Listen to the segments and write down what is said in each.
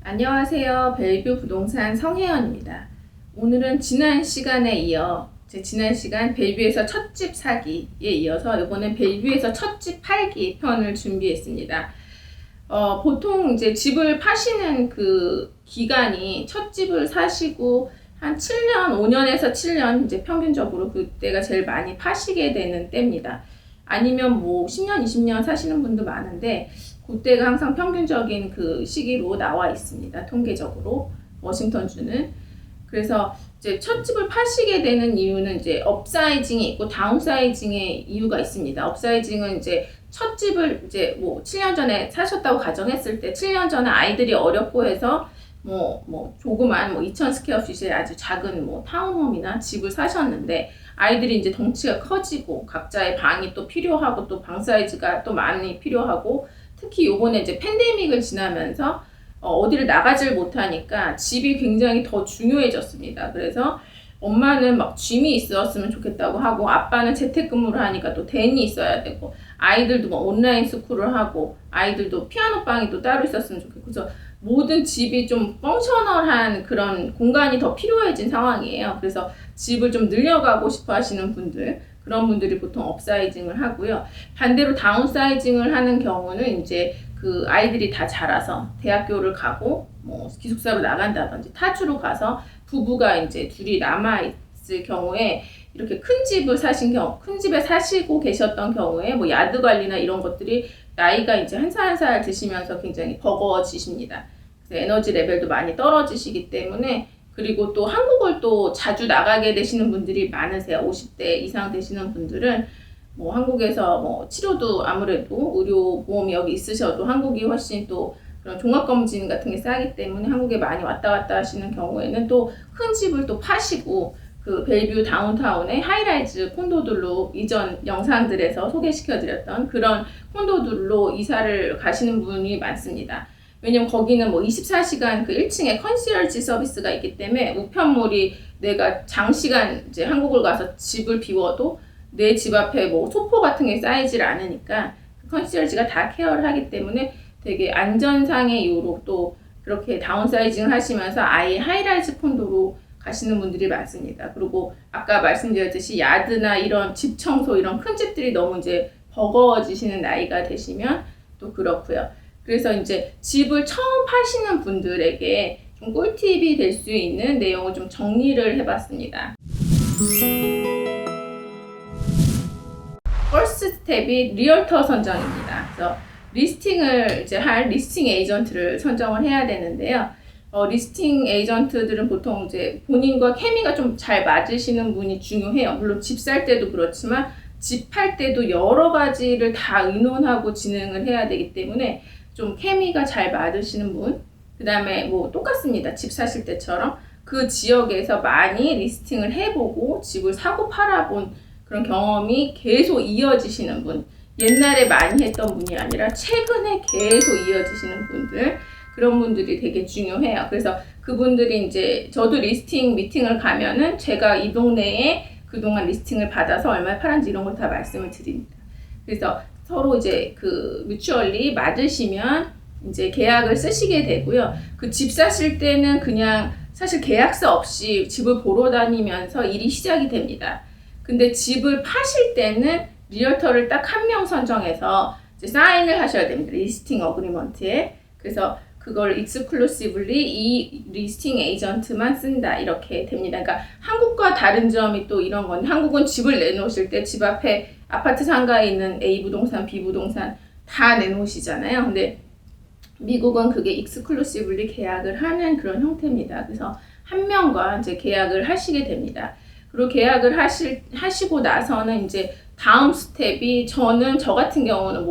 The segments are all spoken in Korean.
안녕하세요. 벨뷰 부동산 성혜연입니다. 오늘은 지난 시간에 이어 지난 시간 벨뷰에서 첫집 사기에 이어서 이번엔 벨뷰에서 첫집 팔기 편을 준비했습니다. 보통 이제 집을 파시는 그 기간이 첫 집을 사시고 한 7년, 5년에서 7년 이제 평균적으로 그때가 제일 많이 파시게 되는 때입니다. 아니면 뭐 10년, 20년 사시는 분도 많은데 그때가 항상 평균적인 그 시기로 나와 있습니다. 통계적으로 워싱턴주는. 그래서 이제 첫 집을 파시게 되는 이유는 이제 업사이징이 있고 다운사이징의 이유가 있습니다. 업사이징은 이제 첫 집을 이제 뭐 7년 전에 사셨다고 가정했을 때 7년 전에 아이들이 어렵고 해서 조그만 2000 스퀘어핏의 아주 작은 타운홈이나 집을 사셨는데 아이들이 이제 덩치가 커지고 각자의 방이 또 필요하고 또 방 사이즈가 또 많이 필요하고 특히 요번에 이제 팬데믹을 지나면서 어디를 나가질 못하니까 집이 굉장히 더 중요해졌습니다. 그래서 엄마는 막 짐이 있었으면 좋겠다고 하고 아빠는 재택근무를 하니까 또 댄이 있어야 되고 아이들도 온라인 스쿨을 하고 아이들도 피아노 방이 또 따로 있었으면 좋겠고 그래서 모든 집이 좀 펑셔널한 그런 공간이 더 필요해진 상황이에요. 그래서 집을 좀 늘려가고 싶어 하시는 분들 그런 분들이 보통 업사이징을 하고요. 반대로 다운사이징을 하는 경우는 이제 그 아이들이 다 자라서 대학교를 가고 기숙사로 나간다든지 타주로 가서 부부가 이제 둘이 남아있을 경우에 이렇게 큰 집을 사신 경우, 큰 집에 사시고 계셨던 경우에 야드 관리나 이런 것들이 나이가 이제 한 살 한 살 드시면서 굉장히 버거워지십니다. 그래서 에너지 레벨도 많이 떨어지시기 때문에 그리고 또 한국을 또 자주 나가게 되시는 분들이 많으세요. 50대 이상 되시는 분들은 한국에서 치료도 아무래도 의료보험이 여기 있으셔도 한국이 훨씬 또 그런 종합검진 같은 게 싸기 때문에 한국에 많이 왔다 갔다 하시는 경우에는 또 큰 집을 또 파시고 그 벨뷰 다운타운의 하이라이즈 콘도들로 이전 영상들에서 소개시켜드렸던 그런 콘도들로 이사를 가시는 분이 많습니다. 왜냐면 거기는 24시간 그 1층에 컨시얼지 서비스가 있기 때문에 우편물이 내가 장시간 이제 한국을 가서 집을 비워도 내 집 앞에 소포 같은 게 쌓이질 않으니까 컨시얼지가 다 케어를 하기 때문에 되게 안전상의 이유로 또 그렇게 다운사이징 하시면서 아예 하이라이즈 콘도로 가시는 분들이 많습니다. 그리고 아까 말씀드렸듯이 야드나 이런 집 청소 이런 큰 집들이 너무 이제 버거워지시는 나이가 되시면 또 그렇고요. 그래서 이제 집을 처음 파시는 분들에게 좀 꿀팁이 될 수 있는 내용을 좀 정리를 해봤습니다. 퍼스트 스텝이 리얼터 선정입니다. 그래서 리스팅을 이제 할 리스팅 에이전트를 선정을 해야 되는데요. 리스팅 에이전트들은 보통 이제 본인과 케미가 좀 잘 맞으시는 분이 중요해요. 물론 집 살 때도 그렇지만 집 팔 때도 여러 가지를 다 의논하고 진행을 해야 되기 때문에 좀 케미가 잘 맞으시는 분, 그 다음에 똑같습니다. 집 사실 때처럼 그 지역에서 많이 리스팅을 해보고 집을 사고 팔아본 그런 경험이 계속 이어지시는 분, 옛날에 많이 했던 분이 아니라 최근에 계속 이어지시는 분들, 그런 분들이 되게 중요해요. 그래서 그분들이 이제 저도 리스팅 미팅을 가면은 제가 이 동네에 그동안 리스팅을 받아서 얼마에 팔았는지 이런 걸 다 말씀을 드립니다. 그래서 서로 이제 그 뮤추얼리 맞으시면 이제 계약을 쓰시게 되고요. 그 집 사실 때는 그냥 사실 계약서 없이 집을 보러 다니면서 일이 시작이 됩니다. 근데 집을 파실 때는 리얼터를 딱 한 명 선정해서 이제 사인을 하셔야 됩니다. 리스팅 어그리먼트에. 그래서 그걸 익스클루시브리 이 리스팅 에이전트만 쓴다 이렇게 됩니다. 그러니까 한국과 다른 점이 또 이런 건데 한국은 집을 내놓으실 때 집 앞에 아파트 상가에 있는 A 부동산, B 부동산 다 내놓으시잖아요. 근데 미국은 그게 익스클루시브리 계약을 하는 그런 형태입니다. 그래서 한 명과 이제 계약을 하시게 됩니다. 그리고 계약을 하시고 나서는 이제 다음 스텝이 저 같은 경우는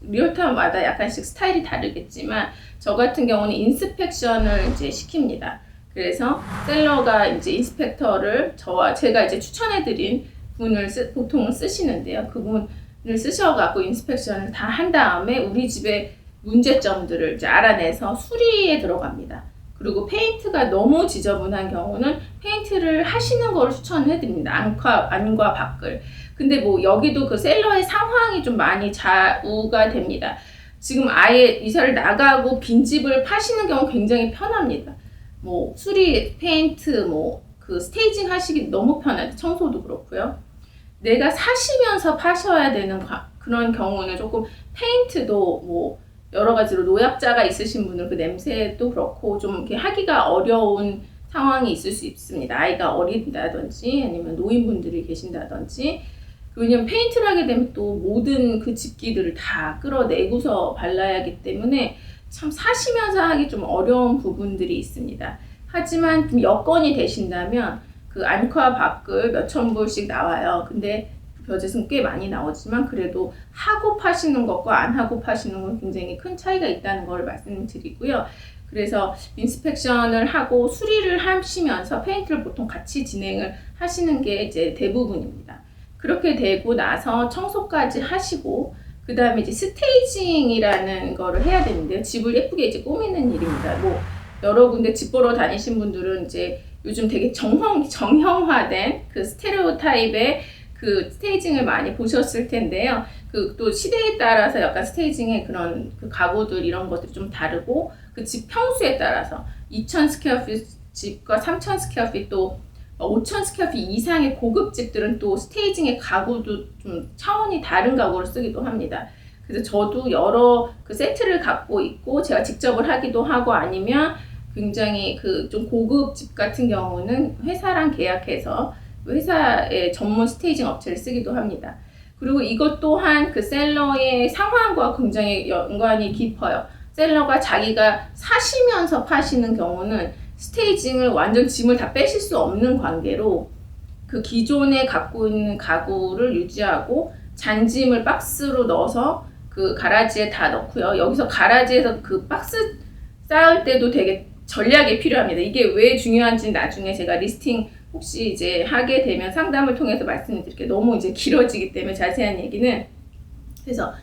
리얼터마다 약간씩 스타일이 다르겠지만 저 같은 경우는 인스펙션을 이제 시킵니다. 그래서 셀러가 이제 인스펙터를 제가 이제 추천해드린 분을 보통 쓰시는데요. 그분을 쓰셔갖고 인스펙션을 다 한 다음에 우리 집의 문제점들을 이제 알아내서 수리에 들어갑니다. 그리고 페인트가 너무 지저분한 경우는 페인트를 하시는 거를 추천해드립니다. 안과 밖을. 근데 여기도 그 셀러의 상황이 좀 많이 좌우가 됩니다. 지금 아예 이사를 나가고 빈집을 파시는 경우 굉장히 편합니다. 뭐 수리, 페인트, 뭐 그 스테이징 하시기 너무 편하죠. 청소도 그렇고요. 내가 사시면서 파셔야 되는 그런 경우는 조금 페인트도 뭐 여러 가지로 노약자가 있으신 분은 그 냄새도 그렇고 좀 이렇게 하기가 어려운 상황이 있을 수 있습니다. 아이가 어린다든지 아니면 노인분들이 계신다든지. 왜냐면 페인트를 하게 되면 또 모든 그 집기들을 다 끌어내고서 발라야 하기 때문에 참 사시면서 하기 좀 어려운 부분들이 있습니다. 하지만 좀 여건이 되신다면 그 안과 밖을 몇천 불씩 나와요. 근데 벼젯은 꽤 많이 나오지만 그래도 하고 파시는 것과 안 하고 파시는 건 굉장히 큰 차이가 있다는 걸 말씀드리고요. 그래서 인스펙션을 하고 수리를 하시면서 페인트를 보통 같이 진행을 하시는 게 이제 대부분입니다. 그렇게 되고 나서 청소까지 하시고 그 다음에 이제 스테이징이라는 거를 해야 되는데요. 집을 예쁘게 이제 꾸미는 일입니다. 뭐 여러 군데 집 보러 다니신 분들은 이제 요즘 되게 정형화된 그 스테레오타입의 그 스테이징을 많이 보셨을 텐데요. 그 또 시대에 따라서 약간 스테이징의 그런 그 가구들 이런 것들이 좀 다르고 그 집 평수에 따라서 2,000 스퀘어핏 집과 3,000 스퀘어핏 또 5,000 스퀘어핏 이상의 고급 집들은 또 스테이징의 가구도 좀 차원이 다른 가구를 쓰기도 합니다. 그래서 저도 여러 그 세트를 갖고 있고 제가 직접을 하기도 하고 아니면 굉장히 그 좀 고급 집 같은 경우는 회사랑 계약해서 회사의 전문 스테이징 업체를 쓰기도 합니다. 그리고 이것 또한 그 셀러의 상황과 굉장히 연관이 깊어요. 셀러가 자기가 사시면서 파시는 경우는 스테이징을 완전 짐을 다 빼실 수 없는 관계로 그 기존에 갖고 있는 가구를 유지하고 잔짐을 박스로 넣어서 그 가라지에 다 넣고요. 여기서 가라지에서 그 박스 쌓을 때도 되게 전략이 필요합니다. 이게 왜 중요한지는 나중에 제가 리스팅 혹시 이제 하게 되면 상담을 통해서 말씀을 드릴게요. 너무 이제 길어지기 때문에 자세한 얘기는. 그래서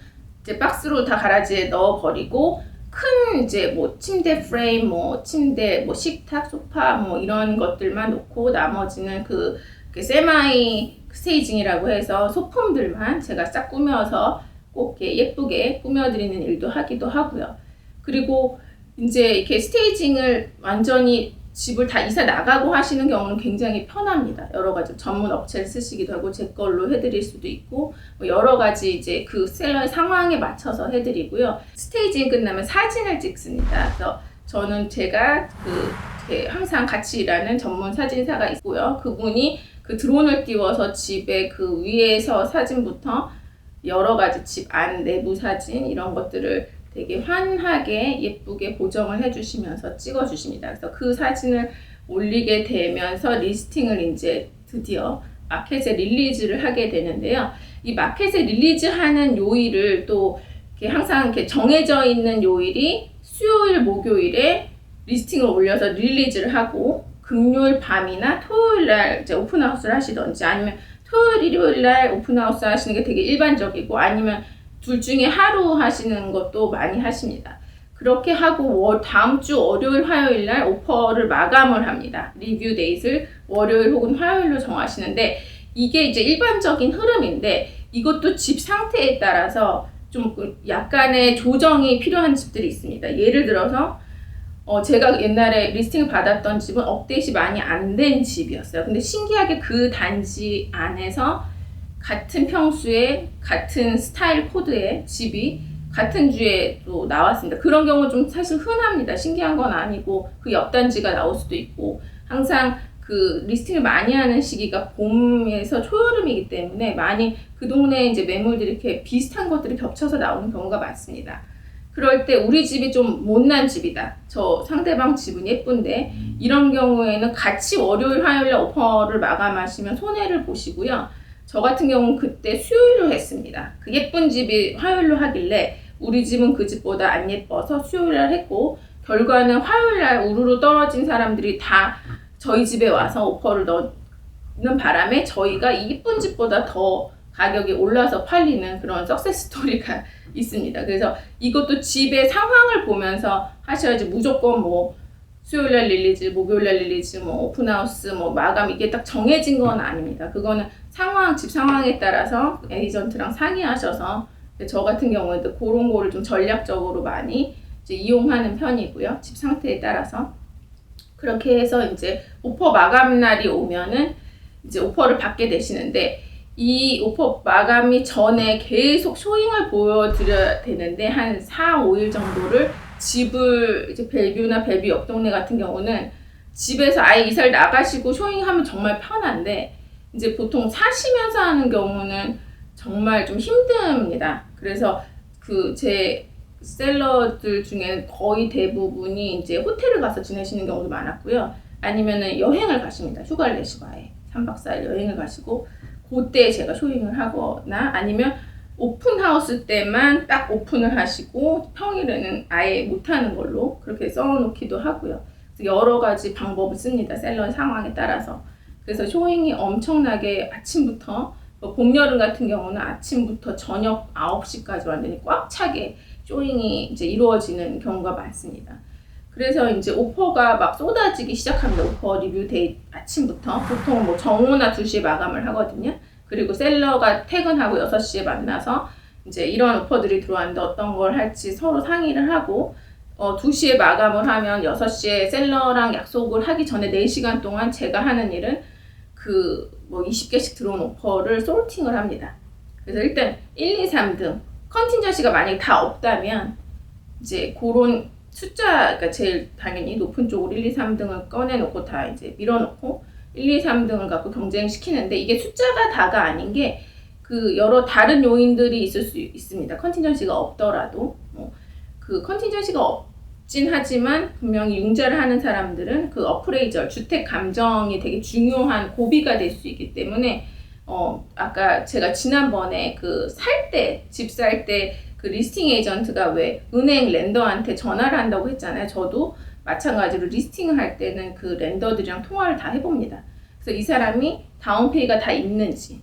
이제 박스로 다 가라지에 넣어버리고 큰 이제 뭐 침대 프레임, 뭐 침대, 뭐 식탁, 소파 뭐 이런 것들만 놓고 나머지는 그 세마이 스테이징이라고 해서 소품들만 제가 싹 꾸며서 꼭 이렇게 예쁘게 꾸며드리는 일도 하기도 하고요. 그리고 이제 이렇게 스테이징을 완전히 집을 다 이사 나가고 하시는 경우는 굉장히 편합니다. 여러 가지 전문 업체를 쓰시기도 하고 제 걸로 해드릴 수도 있고 뭐 여러 가지 이제 그 셀러의 상황에 맞춰서 해드리고요. 스테이징 끝나면 사진을 찍습니다. 그래서 저는 제가 항상 같이 일하는 전문 사진사가 있고요. 그분이 그 드론을 띄워서 집의 그 위에서 사진부터 여러 가지 집 안 내부 사진 이런 것들을 되게 환하게 예쁘게 보정을 해주시면서 찍어주십니다. 그래서 그 사진을 올리게 되면서 리스팅을 이제 드디어 마켓에 릴리즈를 하게 되는데요. 이 마켓에 릴리즈하는 요일을 또 이렇게 항상 이렇게 정해져 있는 요일이 수요일, 목요일에 리스팅을 올려서 릴리즈를 하고 금요일 밤이나 토요일 날 이제 오픈하우스를 하시던지 아니면 토요일, 일요일 날 오픈하우스 하시는 게 되게 일반적이고 아니면 둘 중에 하루 하시는 것도 많이 하십니다. 그렇게 하고 다음 주 월요일, 화요일 날 오퍼를 마감을 합니다. 리뷰 데이트를 월요일 혹은 화요일로 정하시는데 이게 이제 일반적인 흐름인데 이것도 집 상태에 따라서 좀 약간의 조정이 필요한 집들이 있습니다. 예를 들어서 제가 옛날에 리스팅을 받았던 집은 업데이트이 많이 안 된 집이었어요. 근데 신기하게 그 단지 안에서 같은 평수에 같은 스타일 코드의 집이 같은 주에 또 나왔습니다. 그런 경우 좀 사실 흔합니다. 신기한 건 아니고 그 옆 단지가 나올 수도 있고 항상 그 리스팅을 많이 하는 시기가 봄에서 초여름이기 때문에 많이 그 동네에 이제 매물들이 이렇게 비슷한 것들이 겹쳐서 나오는 경우가 많습니다. 그럴 때 우리 집이 좀 못난 집이다. 저 상대방 집은 예쁜데 이런 경우에는 같이 월요일, 화요일 날 오퍼를 마감하시면 손해를 보시고요. 저 같은 경우는 그때 수요일로 했습니다. 그 예쁜 집이 화요일로 하길래 우리 집은 그 집보다 안 예뻐서 수요일날 했고 결과는 화요일날 우르르 떨어진 사람들이 다 저희 집에 와서 오퍼를 넣는 바람에 저희가 이 예쁜 집보다 더 가격이 올라서 팔리는 그런 석세스 스토리가 있습니다. 그래서 이것도 집의 상황을 보면서 하셔야지 무조건 뭐 수요일날 릴리즈, 목요일날 릴리즈, 뭐 오픈하우스, 뭐 마감 이게 딱 정해진 건 아닙니다. 그거는 집 상황에 따라서 에이전트랑 상의하셔서 저 같은 경우에도 그런 거를 좀 전략적으로 많이 이제 이용하는 편이고요. 집 상태에 따라서. 그렇게 해서 이제 오퍼 마감 날이 오면은 이제 오퍼를 받게 되시는데, 이 오퍼 마감이 전에 계속 쇼잉을 보여드려야 되는데 한 4, 5일 정도를 집을 이제 벨뷰나 벨뷰 옆 동네 같은 경우는 집에서 아예 이사를 나가시고 쇼잉하면 정말 편한데, 이제 보통 사시면서 하는 경우는 정말 좀 힘듭니다. 그래서 그 제 셀러들 중에 거의 대부분이 이제 호텔을 가서 지내시는 경우도 많았고요. 아니면은 여행을 가십니다. 휴가를 내시고 아예 3박 4일 여행을 가시고, 그때 제가 쇼잉을 하거나 아니면 오픈하우스 때만 딱 오픈을 하시고 평일에는 아예 못하는 걸로 그렇게 써놓기도 하고요. 여러 가지 방법을 씁니다. 셀러 상황에 따라서. 그래서 쇼잉이 엄청나게 아침부터, 봄, 여름 같은 경우는 아침부터 저녁 9시까지 완전히 꽉 차게 쇼잉이 이제 이루어지는 경우가 많습니다. 그래서 이제 오퍼가 막 쏟아지기 시작합니다. 오퍼 리뷰 데이 아침부터. 보통 뭐 정오나 2시에 마감을 하거든요. 그리고 셀러가 퇴근하고 6시에 만나서 이제 이런 오퍼들이 들어왔는데 어떤 걸 할지 서로 상의를 하고, 2시에 마감을 하면 6시에 셀러랑 약속을 하기 전에 4시간 동안 제가 하는 일은 뭐 20개씩 들어온 오퍼를 소팅을 합니다. 그래서 일단 1, 2, 3등 컨틴전시가 만약에 다 없다면 이제 그런 숫자, 그러니까 제일 당연히 높은 쪽으로 1, 2, 3등을 꺼내놓고 다 이제 밀어놓고 1, 2, 3등을 갖고 경쟁시키는데, 이게 숫자가 다가 아닌 게 여러 다른 요인들이 있을 수 있습니다. 컨틴전시가 없더라도. 그 컨틴전시가 없진 하지만 분명히 융자를 하는 사람들은 그 어프레이저, 주택 감정이 되게 중요한 고비가 될 수 있기 때문에, 아까 제가 지난번에 집 살 때 그 리스팅 에이전트가 왜 은행 렌더한테 전화를 한다고 했잖아요. 저도 마찬가지로 리스팅을 할 때는 그 렌더들이랑 통화를 다 해봅니다. 그래서 이 사람이 다운페이가 다 있는지,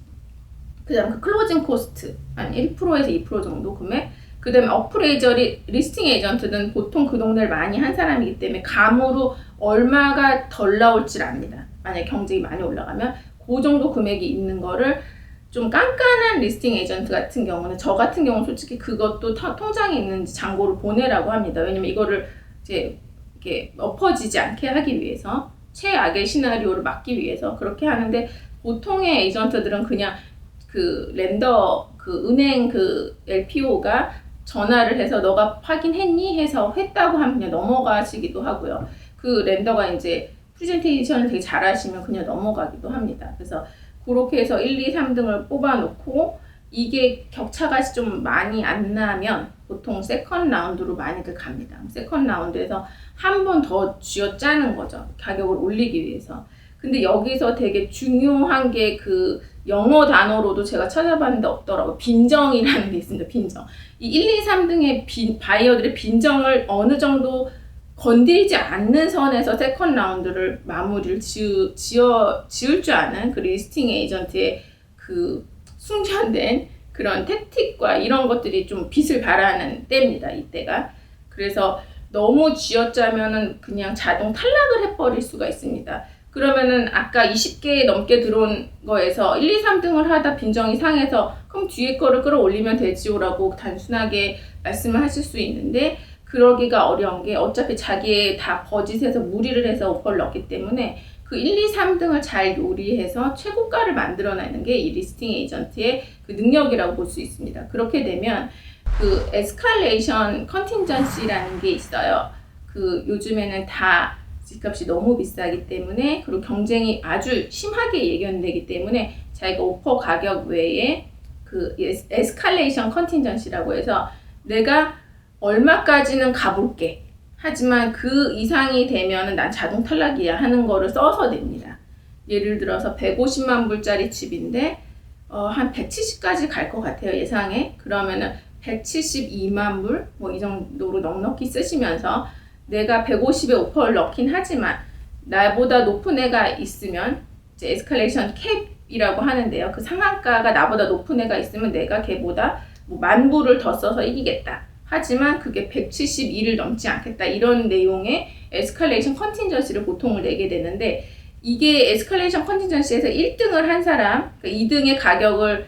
그 다음 그 클로징 코스트 한 1%에서 2% 정도 금액, 그 다음에 어프레이저 리스팅 에이전트는 보통 그 동네를 많이 한 사람이기 때문에 감으로 얼마가 덜 나올지 압니다. 만약에 경쟁이 많이 올라가면 그 정도 금액이 있는 거를, 좀 깐깐한 리스팅 에이전트 같은 경우는, 저 같은 경우는 솔직히 그것도 통장에 있는지 잔고를 보내라고 합니다. 왜냐면 이거를 이제 이렇게 엎어지지 않게 하기 위해서, 최악의 시나리오를 막기 위해서 그렇게 하는데, 보통의 에이전트들은 그냥 렌더 은행 LPO가 전화를 해서 너가 확인했니? 해서 했다고 하면 그냥 넘어가시기도 하고요. 그 렌더가 이제 프레젠테이션을 되게 잘하시면 그냥 넘어가기도 합니다. 그래서 그렇게 해서 1, 2, 3등을 뽑아놓고, 이게 격차가 좀 많이 안 나면 보통 세컨 라운드로 많이들 갑니다. 세컨 라운드에서 한 번 더 쥐어짜는 거죠. 가격을 올리기 위해서. 근데 여기서 되게 중요한 게 영어 단어로도 제가 찾아봤는데 없더라고요. 빈정이라는 게 있습니다. 빈정. 이 1, 2, 3등의 바이어들의 빈정을 어느 정도 건드리지 않는 선에서 세컨 라운드를 마무리를 지을 줄 아는 그 리스팅 에이전트의 숙련된 그런 택틱과 이런 것들이 좀 빛을 발하는 때입니다. 이때가. 그래서 너무 쥐어짜면은 그냥 자동 탈락을 해버릴 수가 있습니다. 그러면은 아까 20개 넘게 들어온 거에서 1, 2, 3등을 하다 빈정이 상해서 그럼 뒤에 거를 끌어올리면 되지요라고 단순하게 말씀을 하실 수 있는데, 그러기가 어려운 게 어차피 자기의 다 버짓에서 무리를 해서 오퍼를 넣기 때문에 그 1, 2, 3등을 잘 요리해서 최고가를 만들어내는 게 이 리스팅 에이전트의 그 능력이라고 볼 수 있습니다. 그렇게 되면 에스컬레이션 컨틴전시라는 게 있어요. 요즘에는 다 집값이 너무 비싸기 때문에, 그리고 경쟁이 아주 심하게 예견되기 때문에 자기가 오퍼 가격 외에 에스컬레이션 컨틴전시라고 해서 내가 얼마까지는 가볼게, 하지만 그 이상이 되면은 난 자동 탈락이야 하는 거를 써서 냅니다. 예를 들어서 150만 불짜리 집인데 한 170까지 갈 것 같아요, 예상에. 그러면은 172만 불 뭐 이 정도로 넉넉히 쓰시면서, 내가 150에 오퍼를 넣긴 하지만 나보다 높은 애가 있으면 이제 에스컬레이션 캡이라고 하는데요. 그 상한가가 나보다 높은 애가 있으면 내가 걔보다 뭐 10,000불을 더 써서 이기겠다. 하지만 그게 172를 넘지 않겠다. 이런 내용의 에스컬레이션 컨틴전시를 보통을 내게 되는데, 이게 에스컬레이션 컨틴전시에서 1등을 한 사람, 그러니까 2등의 가격을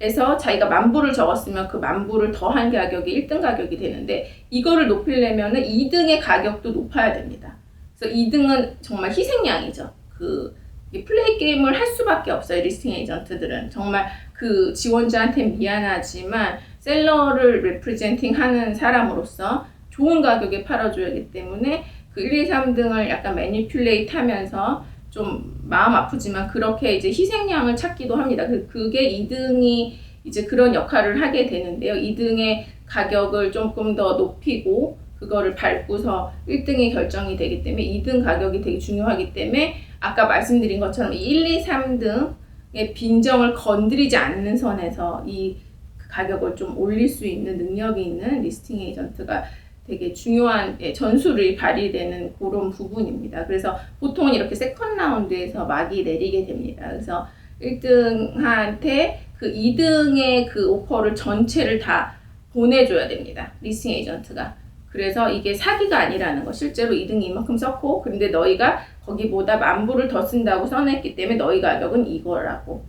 에서 자기가 10,000불을 적었으면 그 10,000불을 더한 가격이 1등 가격이 되는데 이거를 높이려면은 2등의 가격도 높아야 됩니다. 그래서 2등은 정말 희생양이죠. 플레이 게임을 할 수밖에 없어요. 리스팅 에이전트들은 정말 그 지원자한테 미안하지만 셀러를 레프리젠팅 하는 사람으로서 좋은 가격에 팔아줘야 하기 때문에 그 1, 2, 3등을 약간 매니퓰레이트 하면서 좀 마음 아프지만 그렇게 이제 희생양을 찾기도 합니다. 그게 2등이 이제 그런 역할을 하게 되는데요. 2등의 가격을 조금 더 높이고 그거를 밟고서 1등이 결정이 되기 때문에 2등 가격이 되게 중요하기 때문에 아까 말씀드린 것처럼 1, 2, 3등의 빈정을 건드리지 않는 선에서 이 가격을 좀 올릴 수 있는 능력이 있는 리스팅 에이전트가 되게 중요한 전술이 발휘되는 그런 부분입니다. 그래서 보통은 이렇게 세컨 라운드에서 막이 내리게 됩니다. 그래서 1등한테 그 2등의 그 오퍼를 전체를 다 보내줘야 됩니다. 리스팅 에이전트가. 그래서 이게 사기가 아니라는 거. 실제로 2등이 이만큼 썼고 근데 너희가 거기보다 10,000불을 더 쓴다고 써냈기 때문에 너희 가격은 이거라고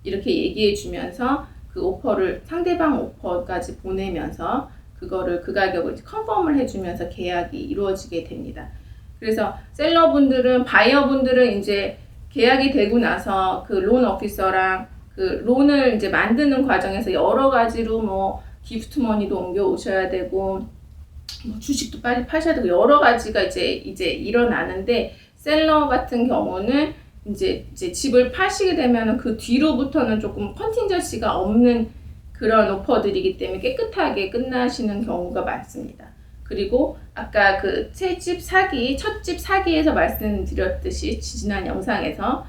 이렇게 얘기해 주면서 그 오퍼를 상대방 오퍼까지 보내면서 그거를 그 가격을 컨펌을 해주면서 계약이 이루어지게 됩니다. 그래서 셀러분들은 바이어분들은 이제 계약이 되고 나서 그 론 오피서랑 그 론을 이제 만드는 과정에서 여러 가지로 뭐 기프트 머니도 옮겨 오셔야 되고 뭐 주식도 빨리 파셔야 되고 여러 가지가 이제 일어나는데 셀러 같은 경우는 이제 집을 파시게 되면은 그 뒤로부터는 조금 컨틴전시가 없는 그런 오퍼들이기 때문에 깨끗하게 끝나시는 경우가 많습니다. 그리고 아까 그 첫 집 사기에서 말씀드렸듯이 지난 영상에서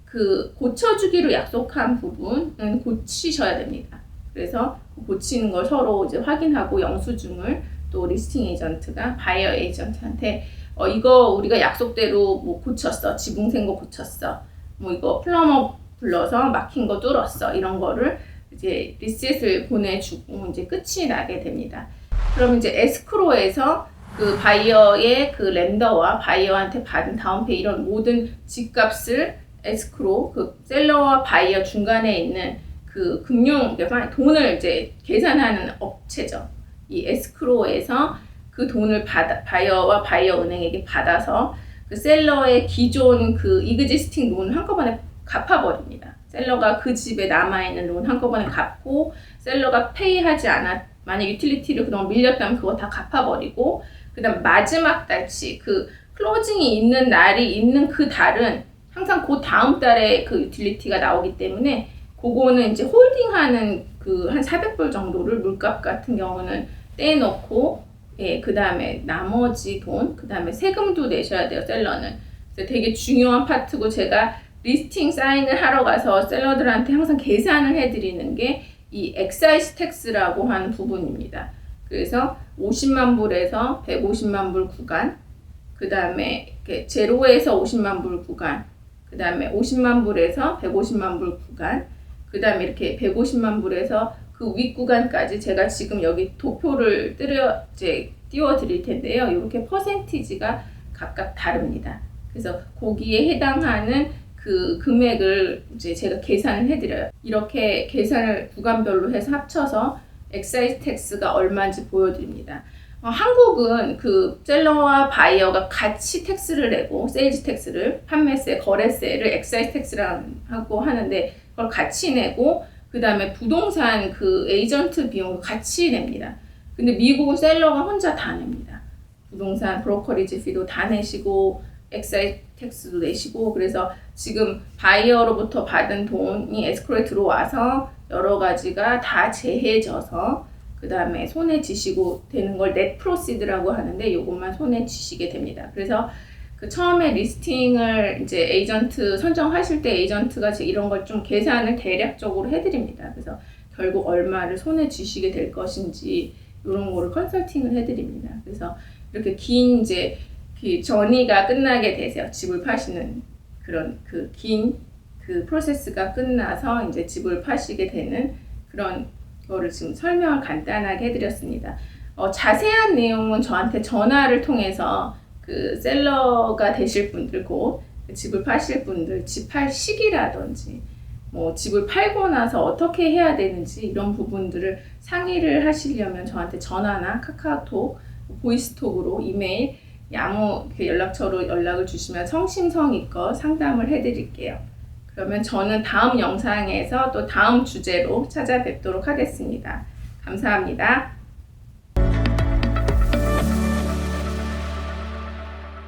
그 고쳐주기로 약속한 부분은 고치셔야 됩니다. 그래서 고치는 걸 서로 이제 확인하고 영수증을 또 리스팅 에이전트가 바이어 에이전트한테 이거 우리가 약속대로 뭐 고쳤어. 지붕 센 거 고쳤어. 뭐 이거 플러머 불러서 막힌 거 뚫었어. 이런 거를 이제 리셋을 보내주고 이제 끝이 나게 됩니다. 그럼 이제 에스크로에서 그 바이어의 그 렌더와 바이어한테 받은 다운페이 이런 모든 집값을 에스크로 그 셀러와 바이어 중간에 있는 그 금융 돈을 이제 계산하는 업체죠. 이 에스크로에서 그 돈을 바이어와 바이어 은행에게 받아서 그 셀러의 기존 그 이그지스팅 론을 한꺼번에 갚아버립니다. 셀러가 그 집에 남아있는 론 한꺼번에 갚고 셀러가 페이하지 않았 만약 유틸리티를 그동안 밀렸다면 그거 다 갚아버리고 그 다음 마지막 달치 그 클로징이 있는 날이 있는 그 달은 항상 그 다음 달에 그 유틸리티가 나오기 때문에 그거는 이제 홀딩하는 그 한 400불 정도를 물값 같은 경우는 떼놓고 그 다음에 나머지 돈, 그 다음에 세금도 내셔야 돼요, 셀러는. 그래서 되게 중요한 파트고 제가 리스팅 사인을 하러 가서 셀러들한테 항상 계산을 해드리는 게 이 엑사이즈 텍스라고 하는 부분입니다. 그래서 50만 불에서 150만 불 구간, 그 다음에 제로에서 50만 불 구간, 그 다음에 50만 불에서 150만 불 구간, 그 다음에 이렇게 150만 불에서 그 윗구간까지 제가 지금 여기 도표를 띄워 드릴 텐데요. 이렇게 퍼센티지가 각각 다릅니다. 그래서 거기에 해당하는 그 금액을 이제 제가 계산을 해드려요. 이렇게 계산을 구간별로 해서 합쳐서 엑사이즈 텍스가 얼마인지 보여드립니다. 한국은 그 셀러와 바이어가 같이 텍스를 내고 세일즈 텍스를 판매세, 거래세를 엑사이즈 텍스라고 하는데 그걸 같이 내고 그 다음에 부동산 그 에이전트 비용을 같이 냅니다. 근데 미국은 셀러가 혼자 다 냅니다. 부동산 브로커리지 피도 다 내시고 엑사이즈 텍스도 내시고 그래서 지금 바이어로부터 받은 돈이 에스크로에 들어와서 여러 가지가 다 제해져서 그 다음에 손에 쥐시고 되는 걸 넷 프로시드라고 하는데 이것만 손에 쥐시게 됩니다. 그래서 그 처음에 리스팅을 이제 에이전트 선정하실 때 에이전트가 이런 걸 좀 계산을 대략적으로 해드립니다. 그래서 결국 얼마를 손에 쥐시게 될 것인지 이런 거를 컨설팅을 해드립니다. 그래서 이렇게 긴 이제 그 전이가 끝나게 되세요. 집을 파시는 그런 그 긴 그 프로세스가 끝나서 이제 집을 파시게 되는 그런 거를 지금 설명을 간단하게 해드렸습니다. 자세한 내용은 저한테 전화를 통해서 그 셀러가 되실 분들 곧 집을 파실 분들 집 팔 시기라든지 뭐 집을 팔고 나서 어떻게 해야 되는지 이런 부분들을 상의를 하시려면 저한테 전화나 카카오톡, 보이스톡으로, 이메일, 아무 연락처로 연락을 주시면 성심성의껏 상담을 해드릴게요. 그러면 저는 다음 영상에서 또 다음 주제로 찾아뵙도록 하겠습니다. 감사합니다.